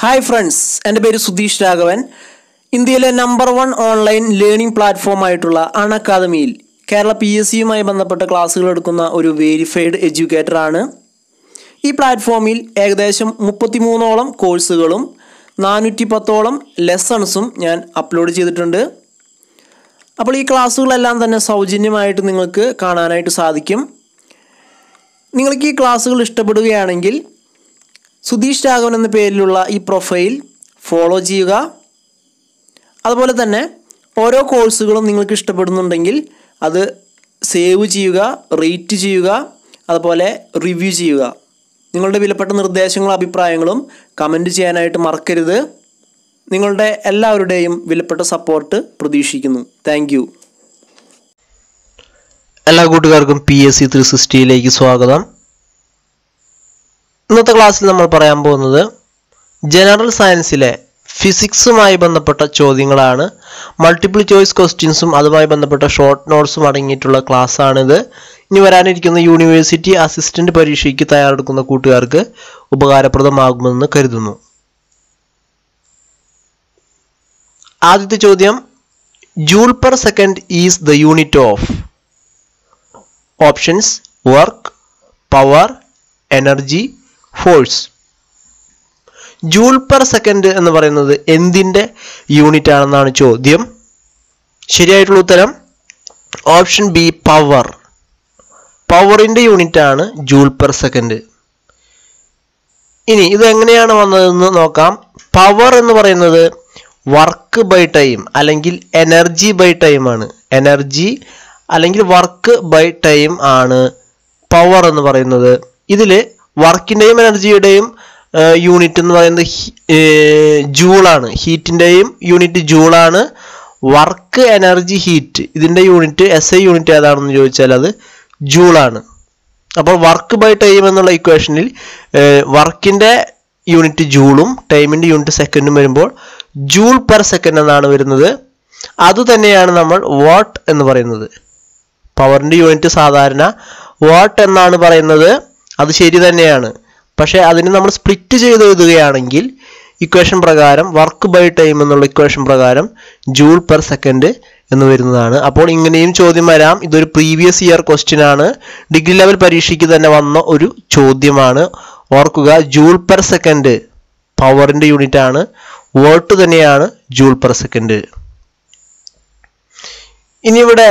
Hi friends, എൻ്റെ പേര് സുധീഷ് രാഘവൻ. ഇന്ത്യയിലെ നമ്പർ 1 ഓൺലൈൻ ലേണിംഗ് പ്ലാറ്റ്ഫോമായിട്ടുള്ള അൺഅക്കാദമിയിൽ കേരള PSCയുമായി ബന്ധപ്പെട്ട ക്ലാസ്സുകൾ എടുക്കുന്ന ഒരു വെരിഫൈഡ് എഡ്യൂക്കേറ്ററാണ്. ഈ പ്ലാറ്റ്ഫോമിൽ ഏകദേശം 33ഓളം കോഴ്സുകളും 410ഓളം ലെസൺസും ഞാൻ അപ്ലോഡ് ചെയ്തിട്ടുണ്ട്. അപ്പോൾ ഈ ക്ലാസ്സുകളെല്ലാം തന്നെ സൗജന്യമായിട്ട് നിങ്ങൾക്ക് കാണാനായിട്ട് സാധിക്കും. നിങ്ങൾക്ക് ഈ ക്ലാസ്സുകൾ ഇഷ്ടപ്പെടുകയാണെങ്കിൽ സുധീഷ് രാഘവൻ എന്ന പേരിലുള്ള ഈ പ്രൊഫൈൽ ഫോളോ ചെയ്യുക. അതുപോലെ തന്നെ ഓരോ കോഴ്സുകളും നിങ്ങൾക്ക് ഇഷ്ടപ്പെടുന്നുണ്ടെങ്കിൽ അത് സേവ് ചെയ്യുക, റേറ്റ് ചെയ്യുക, അതുപോലെ റിവ്യൂ ചെയ്യുക. നിങ്ങളുടെ വിലപ്പെട്ട നിർദ്ദേശങ്ങളും അഭിപ്രായങ്ങളും കമൻറ്റ് ചെയ്യാനായിട്ട് മറക്കരുത്. നിങ്ങളുടെ എല്ലാവരുടെയും വിലപ്പെട്ട സപ്പോർട്ട് പ്രതീക്ഷിക്കുന്നു. Thank you. എല്ലാ കൂട്ടുകാർക്കും PSC 360യിലേക്ക് സ്വാഗതം. ഇന്നത്തെ ക്ലാസ്സിൽ നമ്മൾ പറയാൻ പോകുന്നത് ജനറൽ സയൻസിലെ ഫിസിക്സുമായി ബന്ധപ്പെട്ട ചോദ്യങ്ങളാണ്. മൾട്ടിപ്പിൾ ചോയ്സ് ക്വസ്റ്റ്യൻസും അതുമായി ബന്ധപ്പെട്ട ഷോർട്ട് നോട്ട്സും അടങ്ങിയിട്ടുള്ള ക്ലാസ്സാണിത്. ഇനി വരാനിരിക്കുന്ന യൂണിവേഴ്സിറ്റി അസിസ്റ്റന്റ് പരീക്ഷയ്ക്ക് തയ്യാറെടുക്കുന്ന കൂട്ടുകാർക്ക് ഉപകാരപ്രദമാകുമെന്ന് കരുതുന്നു. ആദ്യത്തെ ചോദ്യം, joule per second is the unit of options work, power, energy, force. Joule per second എന്ന് പറയുന്നത് എന്തിൻ്റെ യൂണിറ്റ് ആണെന്നാണ് ചോദ്യം. ശരിയായിട്ടുള്ള ഉത്തരം ഓപ്ഷൻ ബി, പവർ. പവറിൻ്റെ യൂണിറ്റ് ആണ് ജൂൾ പെർ സെക്കൻഡ്. ഇനി ഇത് എങ്ങനെയാണ് വന്നതെന്ന് നോക്കാം. പവർ എന്ന് പറയുന്നത് വർക്ക് ബൈ ടൈം അല്ലെങ്കിൽ എനർജി ബൈ ടൈം ആണ്. എനർജി അല്ലെങ്കിൽ വർക്ക് ബൈ ടൈം ആണ് പവർ എന്ന് പറയുന്നത്. ഇതിൽ വർക്കിൻ്റെയും എനർജിയുടെയും യൂണിറ്റ് എന്ന് പറയുന്നത് ജൂളാണ്. ഹീറ്റിൻ്റെയും യൂണിറ്റ് ജൂളാണ്. വർക്ക്, എനർജി, ഹീറ്റ് ഇതിൻ്റെ യൂണിറ്റ് SI യൂണിറ്റ് ഏതാണെന്ന് ചോദിച്ചാൽ അത് ജൂളാണ്. അപ്പോൾ വർക്ക് ബൈ ടൈം എന്നുള്ള ഇക്വേഷനിൽ വർക്കിൻ്റെ യൂണിറ്റ് ജൂളും ടൈമിൻ്റെ യൂണിറ്റ് സെക്കൻഡും വരുമ്പോൾ ജൂൾ പെർ സെക്കൻഡ് എന്നാണ് വരുന്നത്. അതുതന്നെയാണ് നമ്മൾ വാട്ട് എന്ന് പറയുന്നത്. പവറിൻ്റെ യൂണിറ്റ് സാധാരണ വാട്ട് എന്നാണ് പറയുന്നത്. അത് ശരി തന്നെയാണ്. പക്ഷേ അതിന് നമ്മൾ സ്പ്ലിറ്റ് ചെയ്ത് എഴുതുകയാണെങ്കിൽ ഇക്വേഷൻ പ്രകാരം വർക്ക് ബൈ ടൈം എന്നുള്ള ഇക്വേഷൻ പ്രകാരം ജൂൾ പെർ സെക്കൻഡ് എന്ന് വരുന്നതാണ്. അപ്പോൾ ഇങ്ങനെയും ചോദ്യം വരാം. ഇതൊരു പ്രീവിയസ് ഇയർ ക്വസ്റ്റ്യൻ ആണ്. ഡിഗ്രി ലെവൽ പരീക്ഷയ്ക്ക് തന്നെ വന്ന ഒരു ചോദ്യമാണ്. ഓർക്കുക, ജൂൾ പെർ സെക്കൻഡ് പവറിൻ്റെ യൂണിറ്റ് ആണ്. വാട്ട് തന്നെയാണ് ജൂൾ പെർ സെക്കൻഡ്. ഇനി ഇവിടെ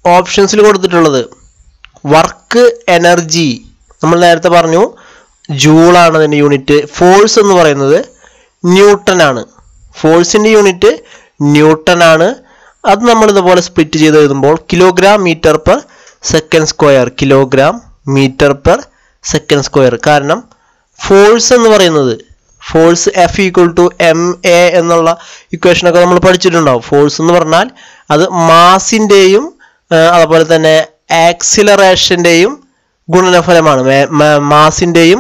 ഓപ്ഷൻസിൽ കൊടുത്തിട്ടുള്ളത് വർക്ക്, എനർജി നമ്മൾ നേരത്തെ പറഞ്ഞു ജൂളാണ് അതിൻ്റെ യൂണിറ്റ്. ഫോഴ്സ് എന്ന് പറയുന്നത് ന്യൂട്ടൺ ആണ്. ഫോഴ്സിൻ്റെ യൂണിറ്റ് ന്യൂട്ടൺ ആണ്. അത് നമ്മൾ ഇതുപോലെ സ്പ്ലിറ്റ് ചെയ്ത് എഴുതുമ്പോൾ kilogram metre per second square. Kilogram metre per second square. കാരണം ഫോഴ്സ് എന്ന് പറയുന്നത് ഫോഴ്സ് F = ma എന്നുള്ള ഇക്വേഷനൊക്കെ നമ്മൾ പഠിച്ചിട്ടുണ്ടാവും. ഫോഴ്സ് എന്ന് പറഞ്ഞാൽ അത് മാസിൻ്റെയും അതുപോലെ തന്നെ ആക്സിലറേഷൻ്റെയും ഗുണനഫലമാണ്. മാസിൻ്റെയും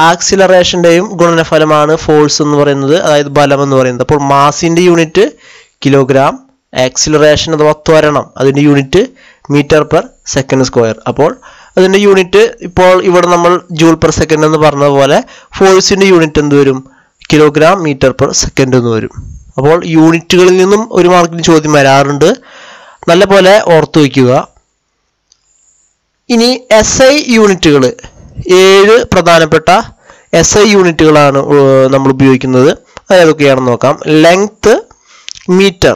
ആക്സിലറേഷൻ്റെയും ഗുണനഫലമാണ് ഫോഴ്സ് എന്ന് പറയുന്നത്, അതായത് ബലം എന്ന് പറയുന്നത്. അപ്പോൾ മാസിൻ്റെ യൂണിറ്റ് കിലോഗ്രാം, ആക്സിലറേഷൻ അഥവാ ത്വരണം അതിൻ്റെ unit metre per second square. അപ്പോൾ അതിൻ്റെ യൂണിറ്റ് ഇപ്പോൾ ഇവിടെ നമ്മൾ ജൂൾ പെർ സെക്കൻഡ് എന്ന് പറഞ്ഞതുപോലെ ഫോഴ്സിൻ്റെ യൂണിറ്റ് എന്ത് വരും? കിലോഗ്രാം മീറ്റർ പെർ സെക്കൻഡ് എന്ന് വരും. അപ്പോൾ യൂണിറ്റുകളിൽ നിന്നും ഒരു മാർക്കിന് ചോദ്യം വരാറുണ്ട്. നല്ല പോലെ ഓർത്തു വയ്ക്കുക. ഇനി SI യൂണിറ്റുകൾ 7 പ്രധാനപ്പെട്ട SI യൂണിറ്റുകളാണ് നമ്മൾ ഉപയോഗിക്കുന്നത്. അതൊക്കെയാണെന്ന് നോക്കാം. ലെങ്ത് മീറ്റർ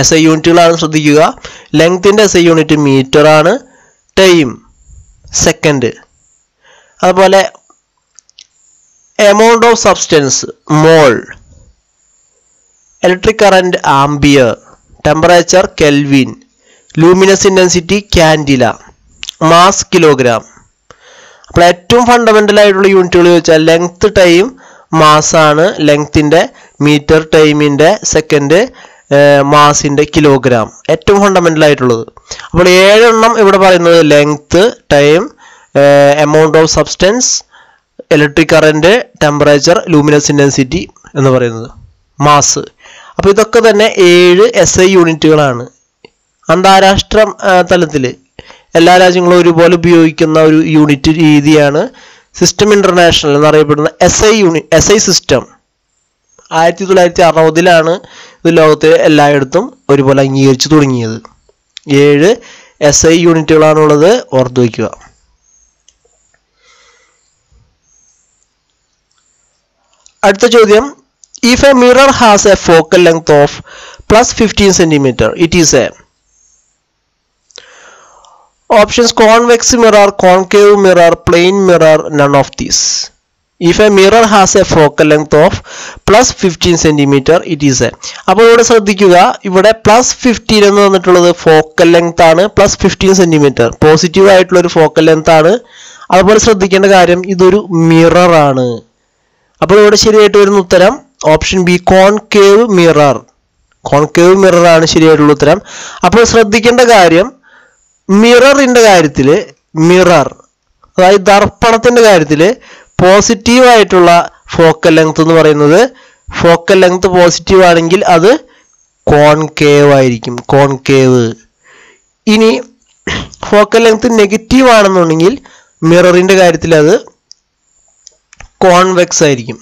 SI യൂണിറ്റുകളാണ്, ശ്രദ്ധിക്കുക. ലെങ്ത്തിൻ്റെ SI യൂണിറ്റ് മീറ്റർ ആണ്. Time second. അതുപോലെ amount of substance mole. Electric current ampere. Temperature kelvin. Luminous intensity candela. Mass kilogram. അപ്പോൾ ഏറ്റവും ഫണ്ടമെൻ്റൽ ആയിട്ടുള്ള യൂണിറ്റുകൾ ചോദിച്ചാൽ ലെങ്ത്, ടൈം, മാസാണ്. ലെങ്ത്തിൻ്റെ മീറ്റർ, ടൈമിൻ്റെ സെക്കൻഡ്, മാസിൻ്റെ കിലോഗ്രാം. ഏറ്റവും ഫണ്ടമെൻ്റൽ ആയിട്ടുള്ളത്. അപ്പോൾ 7 എണ്ണം ഇവിടെ പറയുന്നത് length, time, amount of substance, electric current, temperature, luminous intensity എന്ന് പറയുന്നത്, മാസ്. അപ്പോൾ ഇതൊക്കെ തന്നെ 7 SI യൂണിറ്റുകളാണ്. അന്താരാഷ്ട്ര തലത്തിൽ എല്ലാ രാജ്യങ്ങളും ഒരുപോലെ ഉപയോഗിക്കുന്ന ഒരു യൂണിറ്റ് രീതിയാണ് സിസ്റ്റം ഇന്റർനാഷണൽ എന്നറിയപ്പെടുന്ന SI സിസ്റ്റം 1960 ഇത് ലോകത്തെ എല്ലായിടത്തും ഒരുപോലെ അംഗീകരിച്ചു തുടങ്ങിയത്. 7 SI യൂണിറ്റുകളാണുള്ളത്, ഓർത്തു വയ്ക്കുക. അടുത്ത ചോദ്യം, if a mirror has a focal length of plus 15 cm, it is a options convex mirror, concave mirror, plane mirror, none of these. If a mirror has a focal length of plus 15 cm, it is a. അപ്പോൾ ഇവിടെ ശ്രദ്ധിക്കുക, ഇവിടെ plus 15 എന്ന് വന്നിട്ടുള്ളത് focal length ആണ്. Plus 15 centimetre positive ആയിട്ടുള്ള ഒരു focal length ആണ്. അതുപോലെ ശ്രദ്ധിക്കേണ്ട കാര്യം, ഇതൊരു മിറർ ആണ്. അപ്പോൾ ഇവിടെ ശരിയായിട്ട് വരുന്ന ഉത്തരം option B, concave mirror. Concave mirror ആണ് ശരിയായിട്ടുള്ള ഉത്തരം. അപ്പോൾ ശ്രദ്ധിക്കേണ്ട കാര്യം, മിററിന്റെ കാര്യത്തിൽ, മിറർ അതായത് ദർപ്പണത്തിന്റെ കാര്യത്തിൽ പോസിറ്റീവ് ആയിട്ടുള്ള ഫോക്കൽ ലെങ്ത് എന്ന് പറയുന്നത്, ഫോക്കൽ ലെങ്ത് പോസിറ്റീവ് ആണെങ്കിൽ അത് കോൺകേവ് ആയിരിക്കും, കോൺകേവ്. ഇനി ഫോക്കൽ ലെങ്ത് നെഗറ്റീവ് ആണെന്നുണ്ടെങ്കിൽ മിററിന്റെ കാര്യത്തിൽ അത് കോൺവെക്സ് ആയിരിക്കും.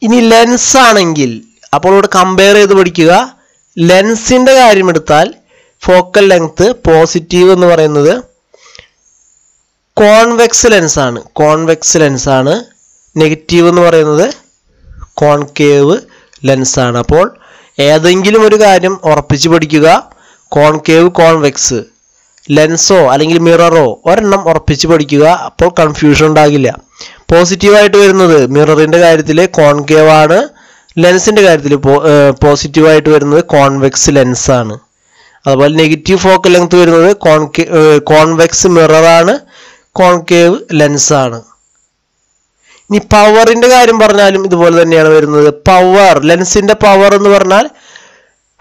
ഇനി ലെൻസ് ആണെങ്കിൽ, അപ്പോൾ ഇവിടെ കമ്പയർ ചെയ്ത് പഠിക്കുക. ലെൻസിന്റെ കാര്യം എടുത്താൽ ഫോക്കൽ ലെങ്ത് പോസിറ്റീവ് എന്ന് പറയുന്നത് കോൺവെക്സ് ലെൻസ് ആണ്, കോൺവെക്സ് ലെൻസ് ആണ്. നെഗറ്റീവ് എന്ന് പറയുന്നത് കോൺകേവ് ലെൻസ് ആണ്. അപ്പോൾ ഏതെങ്കിലും ഒരു കാര്യം ഉറപ്പിച്ച് പഠിക്കുക. കോൺകേവ്, കോൺവെക്സ്, ലെൻസോ അല്ലെങ്കിൽ മിററോ ഒരെണ്ണം ഉറപ്പിച്ച് പഠിക്കുക. അപ്പോൾ കൺഫ്യൂഷൻ ഉണ്ടാകില്ല. പോസിറ്റീവായിട്ട് വരുന്നത് മിററിന്റെ കാര്യത്തിൽ കോൺകേവ് ആണ്, ലെൻസിന്റെ കാര്യത്തിൽ പോസിറ്റീവായിട്ട് വരുന്നത് കോൺവെക്സ് ലെൻസ് ആണ്. അതുപോലെ നെഗറ്റീവ് ഫോക്കൽ ലെങ്ത് വരുന്നത് കോൺവെക്സ് മിറർ ആണ്, കോൺകേവ് ലെൻസ് ആണ്. ഇനി പവറിന്റെ കാര്യം പറഞ്ഞാലും ഇതുപോലെ തന്നെയാണ് വരുന്നത്. പവർ, ലെൻസിന്റെ പവർ എന്ന് പറഞ്ഞാൽ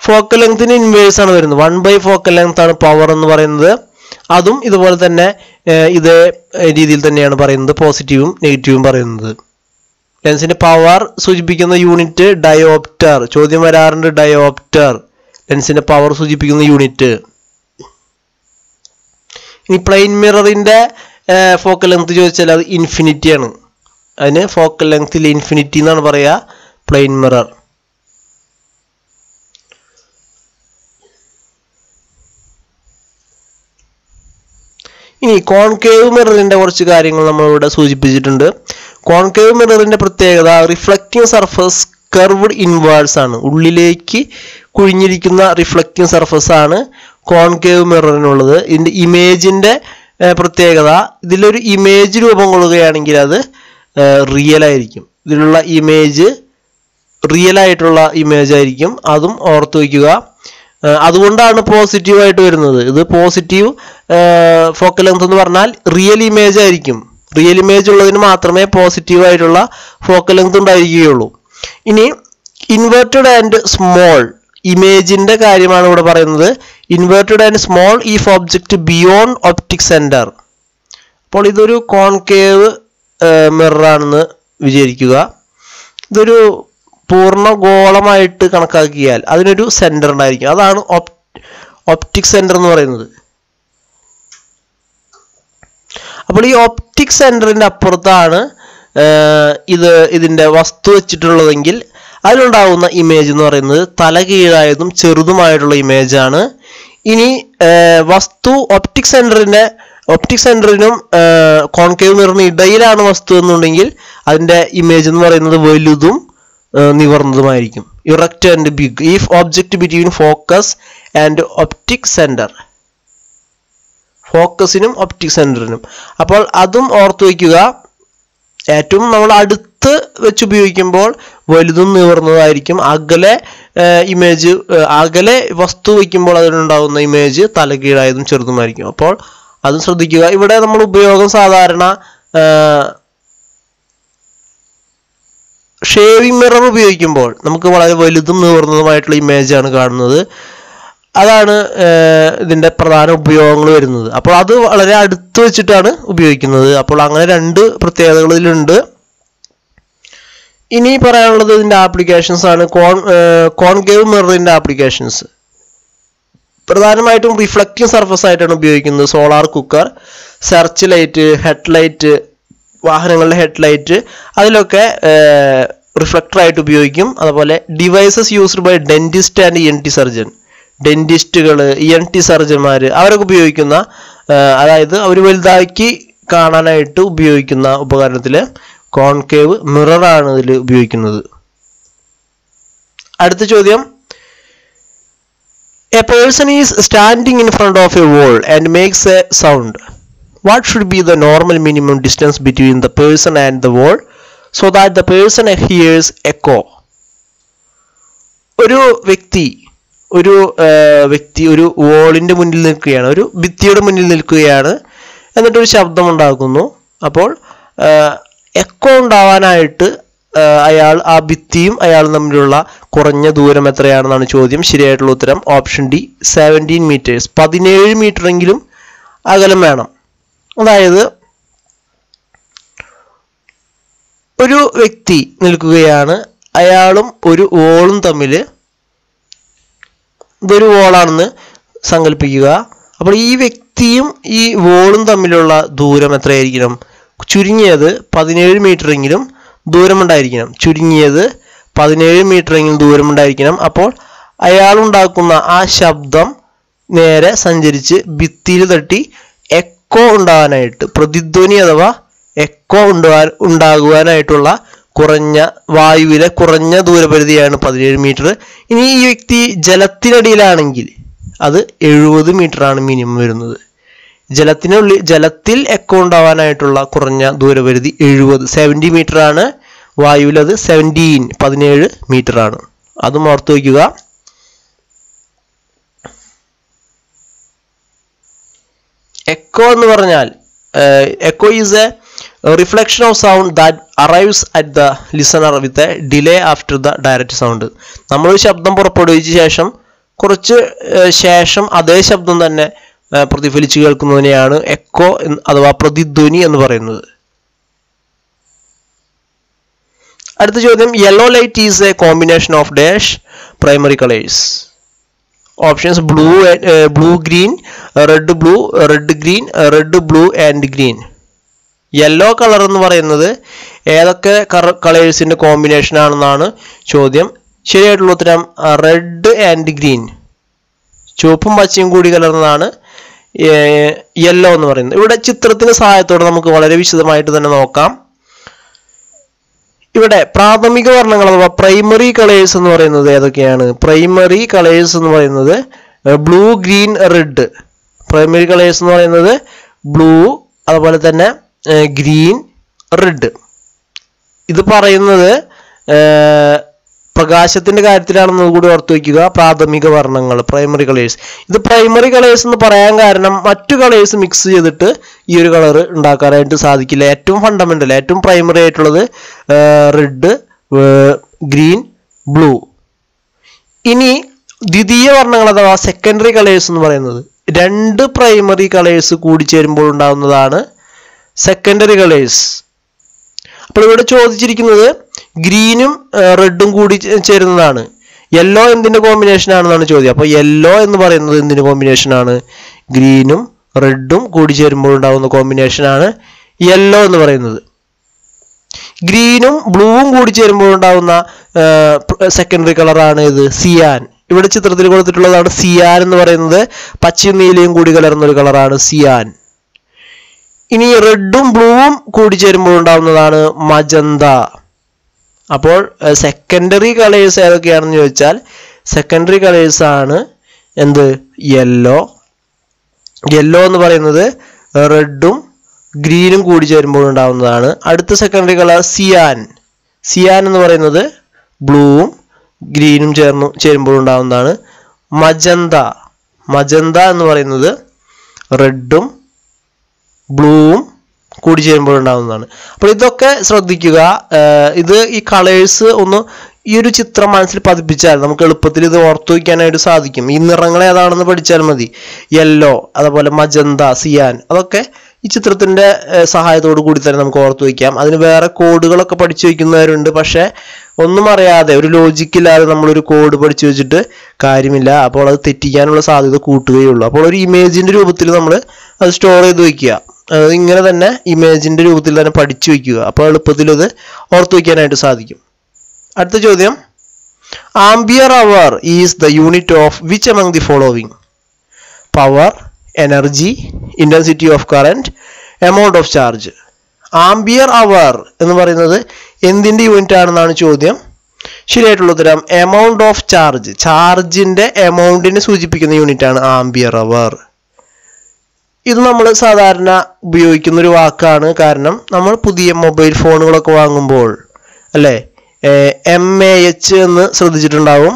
ഫോക്കൽ ലെങ്ത്തിന് ഇൻവേഴ്സ് ആണ് വരുന്നത്. 1/, ഫോക്കൽ ലെങ്ത് ആണ് പവർ എന്ന് പറയുന്നത്. അതും ഇതുപോലെ തന്നെ ഇതേ രീതിയിൽ തന്നെയാണ് പറയുന്നത്, പോസിറ്റീവും നെഗറ്റീവും പറയുന്നത്. ലെൻസിന്റെ പവർ സൂചിപ്പിക്കുന്ന യൂണിറ്റ് ഡയോപ്റ്റർ. ചോദ്യം വരാറുണ്ട്, ഡയോപ്റ്റർ ലെൻസിന്റെ പവർ സൂചിപ്പിക്കുന്ന യൂണിറ്റ്. ഇനി പ്ലെയിൻ മിററിന്റെ ഫോക്കൽ ലെങ്ത് ചോദിച്ചാൽ അത് ഇൻഫിനിറ്റി ആണ്. അതിന് ഫോക്കൽ ലെങ്ത്തിൽ ഇൻഫിനിറ്റി എന്നാണ് പറയുക, പ്ലെയിൻ മിറർ. ഇനി കോൺകേവ് മിററിന്റെ കുറച്ച് കാര്യങ്ങൾ നമ്മളിവിടെ സൂചിപ്പിച്ചിട്ടുണ്ട്. കോൺകേവ് മിററിന്റെ പ്രത്യേകത, റിഫ്ലക്റ്റിംഗ് സർഫസ് കർവ്ഡ് ഇൻവേർഡ്സ് ആണ്. ഉള്ളിലേക്ക് കുഴിഞ്ഞിരിക്കുന്ന റിഫ്ലക്റ്റിംഗ് സർഫസ് ആണ് കോൺകേവ് മിററിനുള്ളത്. ഇതിന്റെ ഇമേജിന്റെ പ്രത്യേകത, ഇതിലൊരു ഇമേജ് രൂപം കൊള്ളുകയാണെങ്കിൽ അത് റിയൽ ആയിരിക്കും. ഇതിലുള്ള ഇമേജ് റിയൽ ആയിട്ടുള്ള ഇമേജ് ആയിരിക്കും, അതും ഓർത്തു വയ്ക്കുക. അതുകൊണ്ടാണ് പോസിറ്റീവായിട്ട് വരുന്നത്. ഇത് പോസിറ്റീവ് ഫോക്കൽ ലെങ്ത് എന്ന് പറഞ്ഞാൽ റിയൽ ഇമേജ് ആയിരിക്കും. റിയൽ ഇമേജ് ഉള്ളതിന് മാത്രമേ പോസിറ്റീവ് ആയിട്ടുള്ള ഫോക്കൽ ലെങ്ത് ഉണ്ടായിരിക്കുകയുള്ളൂ. ഇനി ഇൻവേർട്ടഡ് ആൻഡ് സ്മോൾ ഇമേജിന്റെ കാര്യമാണ് ഇവിടെ പറയുന്നത്. Inverted and small if object beyond optic centre. അപ്പോൾ ഇതൊരു കോൺകേവ് മിറർ ആണെന്ന് വിചാരിക്കുക. ഇതൊരു പൂർണ്ണ ഗോളമായിട്ട് കണക്കാക്കിയാൽ അതിനൊരു സെന്റർ ഉണ്ടായിരിക്കും. അതാണ് ഒപ്റ്റിക് സെന്റർ എന്ന് പറയുന്നത്. അപ്പോൾ ഈ ഒപ്റ്റിക് സെന്ററിന്റെ അപ്പുറത്താണ് ഇതിന്റെ വസ്തു വെച്ചിട്ടുള്ളതെങ്കിൽ അതിലുണ്ടാകുന്ന ഇമേജ് എന്ന് പറയുന്നത് തലകീഴായതും ചെറുതുമായിട്ടുള്ള ഇമേജ് ആണ്. ഇനി വസ്തു ഒപ്റ്റിക് സെന്ററിനും കോൺകേവ് മിററിനും ഇടയിലാണ് വസ്തു എന്നുണ്ടെങ്കിൽ അതിന്റെ ഇമേജ് എന്ന് പറയുന്നത് വലുതും നിവർന്നതുമായിരിക്കും. Erect and big if object between focus and optic centre. ഫോക്കസിനും ഒപ്റ്റിക് സെന്ററിനും. അപ്പോൾ അതും ഓർത്തു വയ്ക്കുക. ഏറ്റവും നമ്മൾ അടുത്ത് വെച്ച് ഉപയോഗിക്കുമ്പോൾ വലുതും നിവർന്നതായിരിക്കും. അകലെ വസ്തു വയ്ക്കുമ്പോൾ അതിനുണ്ടാകുന്ന ഇമേജ് തലകീഴായതും ചെറുതുമായിരിക്കും. അപ്പോൾ അതും ശ്രദ്ധിക്കുക. ഇവിടെ നമ്മൾ ഉപയോഗം സാധാരണ ഷേവിംഗ് മിറർ ഉപയോഗിക്കുമ്പോൾ നമുക്ക് വളരെ വലുതും നിവർന്നതുമായിട്ടുള്ള ഇമേജ് ആണ് കാണുന്നത്. അതാണ് ഇതിന്റെ പ്രധാന ഉപയോഗങ്ങൾ വരുന്നത്. അപ്പോൾ അത് വളരെ അടുത്ത് വെച്ചിട്ടാണ് ഉപയോഗിക്കുന്നത്. അപ്പോൾ അങ്ങനെ രണ്ട് പ്രത്യേകതകൾ ഇതിലുണ്ട്. ഇനി പറയാനുള്ളത് ഇതിന്റെ ആപ്ലിക്കേഷൻസ് ആണ്. കോൺകേവ് മിററിന്റെ ആപ്ലിക്കേഷൻസ് പ്രധാനമായിട്ടും റിഫ്ലക്റ്റിംഗ് സർഫസ് ആയിട്ടാണ് ഉപയോഗിക്കുന്നത്. Solar cooker, search light, head light, വാഹനങ്ങളുടെ ഹെഡ്ലൈറ്റ് അതിലൊക്കെ റിഫ്ലക്ടറായിട്ട് ഉപയോഗിക്കും. അതുപോലെ devices used by dentist and ENT surgeon, ഡെന്റിസ്റ്റുകൾ, ENT സർജന്മാർ അവരൊക്കെ ഉപയോഗിക്കുന്ന, അതായത് അവർ വലുതാക്കി കാണാനായിട്ട് ഉപയോഗിക്കുന്ന ഉപകരണത്തിൽ കോൺകേവ് മിററാണ് ഇതിൽ ഉപയോഗിക്കുന്നത്. അടുത്ത ചോദ്യം, a person is standing in front of a wall and makes a sound. What should be the normal minimum distance between the person and the wall so that the person hears echo? ഒരു വ്യക്തി ഒരു വോളിൻ്റെ മുന്നിൽ നിൽക്കുകയാണ്, ഒരു ഭിത്തിയുടെ മുന്നിൽ നിൽക്കുകയാണ്, എന്നിട്ടൊരു ശബ്ദം ഉണ്ടാക്കുന്നു. അപ്പോൾ എക്കോ ഉണ്ടാവാനായിട്ട് ആ ഭിത്തിയും അയാളും തമ്മിലുള്ള കുറഞ്ഞ ദൂരം എത്രയാണെന്നാണ് ചോദ്യം. ശരിയായിട്ടുള്ള ഉത്തരം ഓപ്ഷൻ ഡി 17 മീറ്റേഴ്സ്. 17 മീറ്ററെങ്കിലും അകലം വേണം. അതായത് ഒരു വ്യക്തി നിൽക്കുകയാണ്, അയാളും ഒരു വോളും തമ്മിൽ, ഇതൊരു വോളാണെന്ന് സങ്കല്പിക്കുക. അപ്പോൾ ഈ വ്യക്തിയും ഈ വോളും തമ്മിലുള്ള ദൂരം എത്രയായിരിക്കണം? ചുരുങ്ങിയത് 17 മീറ്ററെങ്കിലും ദൂരമുണ്ടായിരിക്കണം. ചുരുങ്ങിയത് 17 മീറ്ററെങ്കിലും ദൂരമുണ്ടായിരിക്കണം. അപ്പോൾ അയാളുണ്ടാക്കുന്ന ആ ശബ്ദം നേരെ സഞ്ചരിച്ച് ഭിത്തിയിൽ തട്ടി എക്കോ ഉണ്ടാകാനായിട്ട്, പ്രതിധ്വനി അഥവാ എക്കോ ഉണ്ടാകുവാനായിട്ടുള്ള വായുവിലെ കുറഞ്ഞ ദൂരപരിധിയാണ് 17 മീറ്റർ. ഇനി ഈ വ്യക്തി ജലത്തിനടിയിലാണെങ്കിൽ അത് 70 മീറ്ററാണ് മിനിമം വരുന്നത്. ജലത്തിൽ എക്കോ ഉണ്ടാവാനായിട്ടുള്ള കുറഞ്ഞ ദൂരപരിധി 70 മീറ്ററാണ്. വായുവിൽ അത് 17 മീറ്ററാണ്. അതും ഓർത്ത് വയ്ക്കുക. എക്കോ എന്ന് പറഞ്ഞാൽ echo is a reflection of sound that arrives at the listener with a delay after the direct sound. നമ്മളൊരു ശബ്ദം പുറപ്പെടുവിച്ച ശേഷം കുറച്ച് ശേഷം അതേ ശബ്ദം തന്നെ പ്രതിഫലിച്ച് കേൾക്കുന്നതിനെയാണ് എക്കോ അഥവാ പ്രതിധ്വനി എന്ന് പറയുന്നത്. അടുത്ത ചോദ്യം, yellow light is A combination of dash primary colours. Options blue green, red blue, red green, red blue and green. Yellow colour എന്ന് പറയുന്നത് ഏതൊക്കെ കളേഴ്സിന്റെ കോമ്പിനേഷൻ ആണെന്നാണ് ചോദ്യം. ശരിയായിട്ടുള്ള ഉത്തരം റെഡ് ആൻഡ് ഗ്രീൻ, ചുവപ്പും പച്ചയും കൂടി കലർന്നതാണ് യെല്ലോ എന്ന് പറയുന്നത്. ഇവിടെ ചിത്രത്തിന്റെ സഹായത്തോടെ നമുക്ക് വളരെ വിശദമായിട്ട് തന്നെ നോക്കാം. ഇവിടെ പ്രാഥമിക വർണ്ണങ്ങൾ അഥവാ പ്രൈമറി കളേഴ്സ് എന്ന് പറയുന്നത് ഏതൊക്കെയാണ്? പ്രൈമറി കളേഴ്സ് എന്ന് പറയുന്നത് blue, green, red. Primary colours എന്ന് പറയുന്നത് ബ്ലൂ, അതുപോലെ തന്നെ ഗ്രീൻ, റെഡ്. ഇത് പറയുന്നത് പ്രകാശത്തിന്റെ കാര്യത്തിലാണെന്ന് കൂടി ഓർത്തു വയ്ക്കുക. പ്രാഥമിക വർണ്ണങ്ങൾ, പ്രൈമറി കളേഴ്സ്. ഇത് പ്രൈമറി കളേഴ്സ് എന്ന് പറയാൻ കാരണം മറ്റു കളേഴ്സ് മിക്സ് ചെയ്തിട്ട് ഈ ഒരു കളർ ഉണ്ടാക്കാനായിട്ട് സാധിക്കില്ല. ഏറ്റവും ഫണ്ടമെന്റൽ, ഏറ്റവും പ്രൈമറി ആയിട്ടുള്ളത് റെഡ്, ഗ്രീൻ, ബ്ലൂ. ഇനി ദ്വിതീയ വർണ്ണങ്ങൾ അഥവാ സെക്കൻഡറി കളേഴ്സ് എന്ന് പറയുന്നത് രണ്ട് പ്രൈമറി കളേഴ്സ് കൂടി ചേരുമ്പോൾ ഉണ്ടാകുന്നതാണ് സെക്കൻഡറി കളേഴ്സ്. അപ്പോൾ ഇവിടെ ചോദിച്ചിരിക്കുന്നത് ഗ്രീനും റെഡും കൂടി ചേരുന്നതാണ്. യെല്ലോ എന്തിന്റെ കോമ്പിനേഷൻ ആണെന്നാണ് ചോദ്യം. അപ്പോൾ യെല്ലോ എന്ന് പറയുന്നത് എന്തിന്റെ കോമ്പിനേഷൻ ആണ്? ഗ്രീനും റെഡും കൂടി ചേരുമ്പോൾ ഉണ്ടാകുന്ന കോമ്പിനേഷനാണ് യെല്ലോ എന്ന് പറയുന്നത്. ഗ്രീനും ബ്ലൂവും കൂടി ചേരുമ്പോൾ ഉണ്ടാകുന്ന സെക്കൻഡറി കളറാണ് ഇത് സിയാൻ. ഇവിടെ ചിത്രത്തിൽ കൊടുത്തിട്ടുള്ളതാണ് സിയാൻ എന്ന് പറയുന്നത്. പച്ചയും നീലയും കൂടി കലർന്ന ഒരു കളറാണ് സിയാൻ. ഇനി റെഡും ബ്ലൂവും കൂടി ചേരുമ്പോൾ ഉണ്ടാകുന്നതാണ് മജന്ത. അപ്പോൾ സെക്കൻഡറി കളേഴ്സ് ഏതൊക്കെയാണെന്ന് ചോദിച്ചാൽ സെക്കൻഡറി കളേഴ്സ് ആണ് എന്ത്? യെല്ലോ. യെല്ലോ എന്ന് പറയുന്നത് റെഡും ഗ്രീനും കൂടി ചേരുമ്പോൾ ഉണ്ടാകുന്നതാണ്. അടുത്ത സെക്കൻഡറി കളർ സിയാൻ. സിയാൻ എന്ന് പറയുന്നത് ബ്ലൂവും ഗ്രീനും ചേരുമ്പോൾ ഉണ്ടാകുന്നതാണ്. മജന്ത. മജന്ത എന്ന് പറയുന്നത് റെഡും ബ്ലൂവും കൂടി ചേരുമ്പോൾ ഉണ്ടാകുന്നതാണ്. അപ്പോൾ ഇതൊക്കെ ശ്രദ്ധിക്കുക. ഇത് ഈ കളേഴ്സ് ഒന്ന് ഈ ഒരു ചിത്രം മനസ്സിൽ പതിപ്പിച്ചാൽ നമുക്ക് എളുപ്പത്തിൽ ഇത് ഓർത്തു വയ്ക്കാനായിട്ട് സാധിക്കും. ഈ നിറങ്ങൾ ഏതാണെന്ന് പഠിച്ചാൽ മതി. യെല്ലോ, അതുപോലെ മജന്ത, സിയാൻ, അതൊക്കെ ഈ ചിത്രത്തിന്റെ സഹായത്തോടു കൂടി തന്നെ നമുക്ക് ഓർത്തു വയ്ക്കാം. അതിന് വേറെ കോഡുകളൊക്കെ പഠിച്ചു വയ്ക്കുന്നവരുണ്ട്. പക്ഷെ ഒന്നും അറിയാതെ, ഒരു ലോജിക്കില്ലാതെ നമ്മളൊരു കോഡ് പഠിച്ചു വെച്ചിട്ട് കാര്യമില്ല. അപ്പോൾ അത് തെറ്റിക്കാനുള്ള സാധ്യത കൂട്ടുകയുള്ളൂ. അപ്പോൾ ഒരു ഇമേജിന്റെ രൂപത്തിൽ നമ്മൾ അത് സ്റ്റോർ ചെയ്ത് വയ്ക്കുക. ഇങ്ങനെ തന്നെ ഇമേജിൻ്റെ രൂപത്തിൽ തന്നെ പഠിച്ചു വയ്ക്കുക. അപ്പോൾ എളുപ്പത്തിൽ ഇത് ഓർത്തു വയ്ക്കാനായിട്ട് സാധിക്കും. അടുത്ത ചോദ്യം, ampere our is the unit of which among the following? Power, energy, intensity of current, amount of charge. Ampere hour എന്ന് പറയുന്നത് എന്തിൻ്റെ യൂണിറ്റ് ആണെന്നാണ് ചോദ്യം. ശരിയായിട്ടുള്ള ഉത്തരം എമൗണ്ട് ഓഫ് ചാർജ്. ചാർജിൻ്റെ എമൗണ്ടിനെ സൂചിപ്പിക്കുന്ന യൂണിറ്റാണ് ആംബിയർ അവർ. ഇത് നമ്മൾ സാധാരണ ഉപയോഗിക്കുന്നൊരു വാക്കാണ്. കാരണം നമ്മൾ പുതിയ മൊബൈൽ ഫോണുകളൊക്കെ വാങ്ങുമ്പോൾ അല്ലേ MAH എന്ന് ശ്രദ്ധിച്ചിട്ടുണ്ടാവും.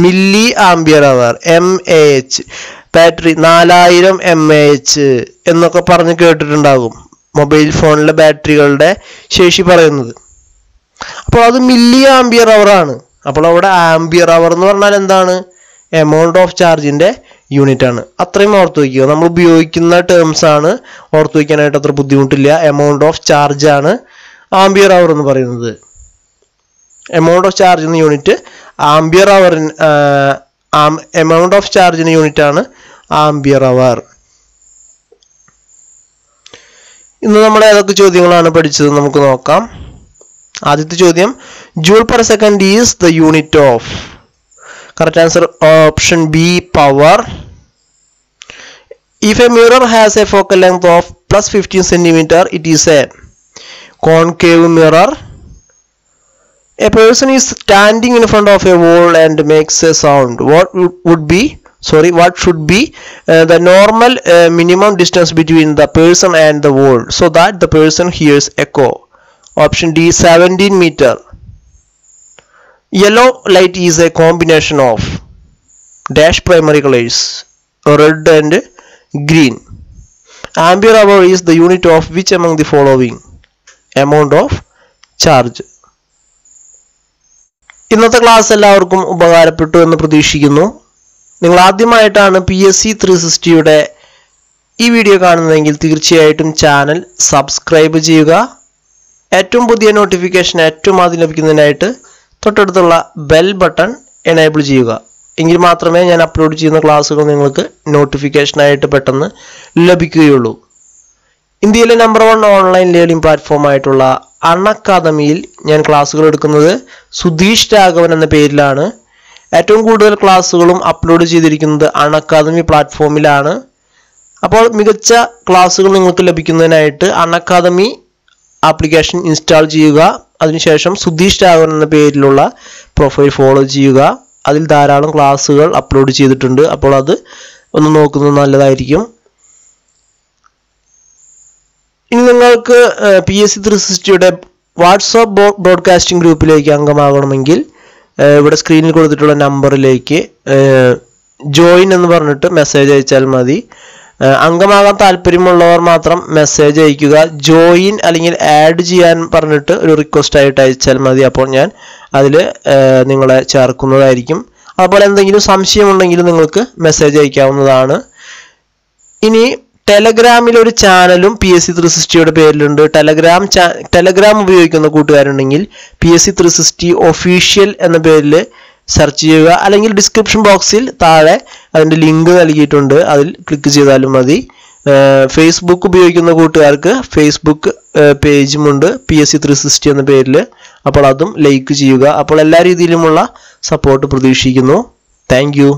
Milli ampere hour, MAH. Battery 4000 mAh എന്നൊക്കെ പറഞ്ഞ് കേട്ടിട്ടുണ്ടാകും മൊബൈൽ ഫോണിലെ ബാറ്ററികളുടെ ശേഷി പറയുന്നത്. അപ്പോൾ അത് മില്ലി ആംബിയർ അവർ ആണ്. അപ്പോൾ അവിടെ ആംബിയർ അവർ എന്ന് പറഞ്ഞാൽ എന്താണ്? എമൗണ്ട് ഓഫ് ചാർജിൻ്റെ യൂണിറ്റ് ആണ്. അത്രയും ഓർത്ത് വയ്ക്കുക. നമ്മൾ ഉപയോഗിക്കുന്ന ടേംസ് ആണ്, ഓർത്ത് വയ്ക്കാനായിട്ട് അത്ര ബുദ്ധിമുട്ടില്ല. എമൗണ്ട് ഓഫ് ചാർജ് ആണ് ആംബിയർ അവർ എന്ന് പറയുന്നത്. എമൗണ്ട് ഓഫ് ചാർജ് എന്ന unit ampere hour, amount of ചാർജിന് യൂണിറ്റ് ആണ് ആംബിയർ അവർ. ഇന്ന് നമ്മൾ ഏതൊക്കെ ചോദ്യങ്ങളാണ് പഠിച്ചത് നമുക്ക് നോക്കാം. ആദ്യത്തെ ചോദ്യം, joule per second is the unit of. Correct answer option B, power. If a mirror has a focal length of plus 15 cm, it is a concave mirror. A person is standing in front of a wall and makes a sound. What should be the normal minimum distance between the person and the wall so that the person hears echo? Option D, 17 meter. Yellow light is a combination of dash primary colors, red and green. Ampere hour is the unit of which among the following? Amount of charge. ഇന്നത്തെ class എല്ലാവർക്കും ഉപകാരപ്പെട്ടു എന്ന് പ്രതീക്ഷിക്കുന്നു. നിങ്ങൾ ആദ്യമായിട്ടാണ് PSC 360യുടെ ഈ video കാണുന്നതെങ്കിൽ തീർച്ചയായിട്ടും channel subscribe ചെയ്യുക. ഏറ്റവും പുതിയ നോട്ടിഫിക്കേഷൻ ഏറ്റവും ആദ്യം ലഭിക്കുന്നതിനായിട്ട് തൊട്ടടുത്തുള്ള ബെൽ ബട്ടൺ എനേബിൾ ചെയ്യുക. എങ്കിൽ മാത്രമേ ഞാൻ അപ്ലോഡ് ചെയ്യുന്ന ക്ലാസ്സുകൾ നിങ്ങൾക്ക് നോട്ടിഫിക്കേഷനായിട്ട് പെട്ടെന്ന് ലഭിക്കുകയുള്ളൂ. ഇന്ത്യയിലെ നമ്പർ 1 ഓൺലൈൻ ലേണിംഗ് പ്ലാറ്റ്ഫോമായിട്ടുള്ള അൺഅക്കാദമിയിൽ ഞാൻ ക്ലാസ്സുകൾ എടുക്കുന്നത് സുധീഷ് രാഘവൻ എന്ന പേരിലാണ്. ഏറ്റവും കൂടുതൽ ക്ലാസ്സുകളും അപ്ലോഡ് ചെയ്തിരിക്കുന്നത് അൺഅക്കാദമി പ്ലാറ്റ്ഫോമിലാണ്. അപ്പോൾ മികച്ച ക്ലാസ്സുകൾ നിങ്ങൾക്ക് ലഭിക്കുന്നതിനായിട്ട് അൺഅക്കാദമി ആപ്ലിക്കേഷൻ ഇൻസ്റ്റാൾ ചെയ്യുക. അതിനുശേഷം സുധീഷ് രാഘവൻ എന്ന പേരിലുള്ള പ്രൊഫൈൽ ഫോളോ ചെയ്യുക. അതിൽ ധാരാളം ക്ലാസ്സുകൾ അപ്ലോഡ് ചെയ്തിട്ടുണ്ട്. അപ്പോൾ അത് ഒന്ന് നോക്കുന്നത് നല്ലതായിരിക്കും. ഇനി നിങ്ങൾക്ക് PSC 360യുടെ വാട്സാപ്പ് ബ്രോഡ്കാസ്റ്റിംഗ് ഗ്രൂപ്പിലേക്ക് അംഗമാകണമെങ്കിൽ ഇവിടെ സ്ക്രീനിൽ കൊടുത്തിട്ടുള്ള നമ്പറിലേക്ക് ജോയിൻ എന്ന് പറഞ്ഞിട്ട് മെസ്സേജ് അയച്ചാൽ മതി. അംഗമാകാൻ താല്പര്യമുള്ളവർ മാത്രം മെസ്സേജ് അയക്കുക. ജോയിൻ അല്ലെങ്കിൽ ആഡ് ചെയ്യാൻ പറഞ്ഞിട്ട് ഒരു റിക്വസ്റ്റ് ആയിട്ട് അയച്ചാൽ മതി. അപ്പോൾ ഞാൻ അതിൽ നിങ്ങളെ ചേർക്കുന്നതായിരിക്കും. അതുപോലെ എന്തെങ്കിലും സംശയമുണ്ടെങ്കിൽ നിങ്ങൾക്ക് മെസ്സേജ് അയക്കാവുന്നതാണ്. ഇനി ടെലഗ്രാമിൽ ഒരു ചാനലും PSC 360യുടെ പേരിലുണ്ട്. ടെലഗ്രാം ഉപയോഗിക്കുന്ന കൂട്ടുകാരുണ്ടെങ്കിൽ PSC 360 ഒഫീഷ്യൽ എന്ന പേരിൽ സെർച്ച് ചെയ്യുക. അല്ലെങ്കിൽ ഡിസ്ക്രിപ്ഷൻ ബോക്സിൽ താഴെ അതിൻ്റെ ലിങ്ക് നൽകിയിട്ടുണ്ട്, അതിൽ ക്ലിക്ക് ചെയ്താലും മതി. ഫേസ്ബുക്ക് ഉപയോഗിക്കുന്ന കൂട്ടുകാർക്ക് ഫേസ്ബുക്ക് പേജുമുണ്ട് PSC 360 എന്ന പേരിൽ. അപ്പോൾ അതും ലൈക്ക് ചെയ്യുക. അപ്പോൾ എല്ലാ രീതിയിലുമുള്ള സപ്പോർട്ട് പ്രതീക്ഷിക്കുന്നു. Thank you.